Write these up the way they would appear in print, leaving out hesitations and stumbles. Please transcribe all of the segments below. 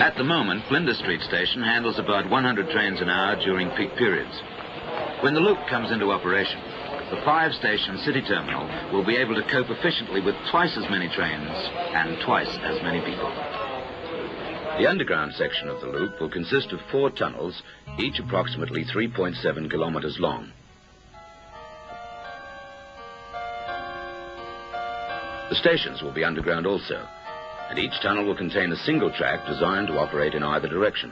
At the moment, Flinders Street Station handles about 100 trains an hour during peak periods. When the loop comes into operation, the 5-station city terminal will be able to cope efficiently with twice as many trains and twice as many people. The underground section of the loop will consist of 4 tunnels, each approximately 3.7 kilometers long. The stations will be underground also, and each tunnel will contain a single track designed to operate in either direction.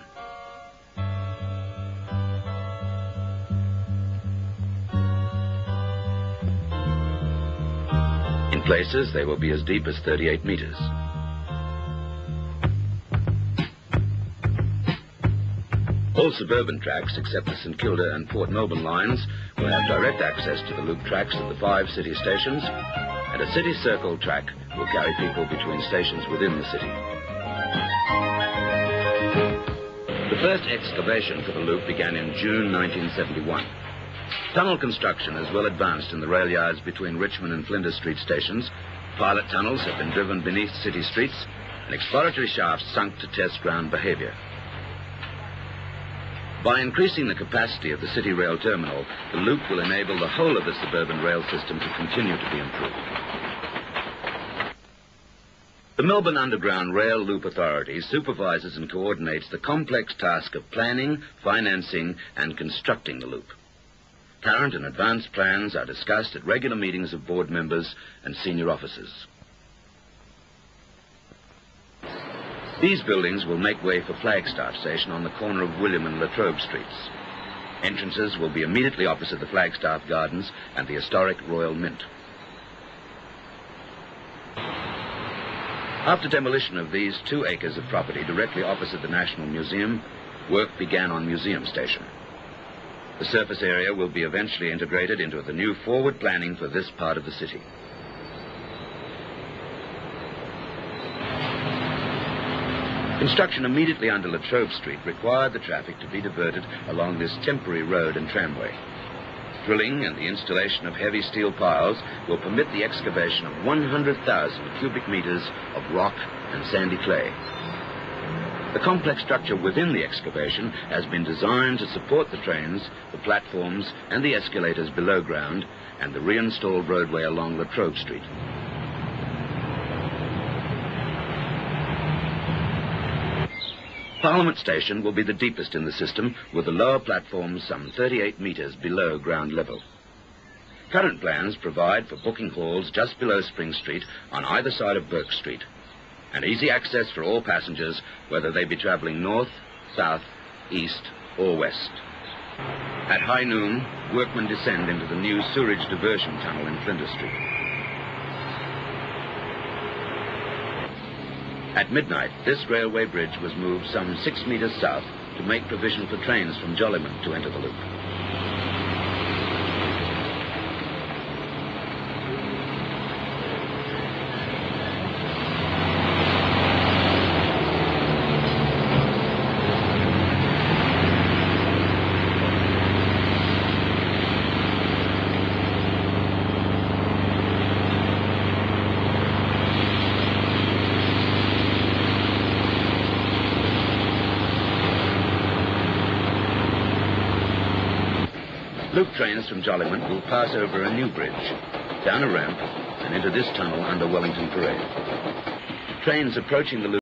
In places, they will be as deep as 38 meters. All suburban tracks, except the St Kilda and Port Melbourne lines, will have direct access to the loop tracks at the 5 city stations, and a city circle track will carry people between stations within the city. The first excavation for the loop began in June 1971. Tunnel construction is well advanced in the rail yards between Richmond and Flinders Street stations. Pilot tunnels have been driven beneath city streets, and exploratory shafts sunk to test ground behavior. By increasing the capacity of the city rail terminal, the loop will enable the whole of the suburban rail system to continue to be improved. The Melbourne Underground Rail Loop Authority supervises and coordinates the complex task of planning, financing, and constructing the loop. Current and advanced plans are discussed at regular meetings of board members and senior officers. These buildings will make way for Flagstaff Station on the corner of William and Latrobe Streets. Entrances will be immediately opposite the Flagstaff Gardens and the historic Royal Mint. After demolition of these 2 acres of property directly opposite the National Museum, work began on Museum Station. The surface area will be eventually integrated into the new forward planning for this part of the city. Construction immediately under Latrobe Street required the traffic to be diverted along this temporary road and tramway. Drilling and the installation of heavy steel piles will permit the excavation of 100,000 cubic meters of rock and sandy clay. The complex structure within the excavation has been designed to support the trains, the platforms, and the escalators below ground, and the reinstalled roadway along Latrobe Street. Parliament Station will be the deepest in the system, with the lower platforms some 38 meters below ground level. Current plans provide for booking halls just below Spring Street on either side of Burke Street, and easy access for all passengers, whether they be travelling north, south, east, or west. At high noon, workmen descend into the new sewerage diversion tunnel in Flinders Street. At midnight, this railway bridge was moved some 6 meters south to make provision for trains from Jollyman to enter the loop. Loop trains from Jollyman will pass over a new bridge, down a ramp, and into this tunnel under Wellington Parade. Trains approaching the loop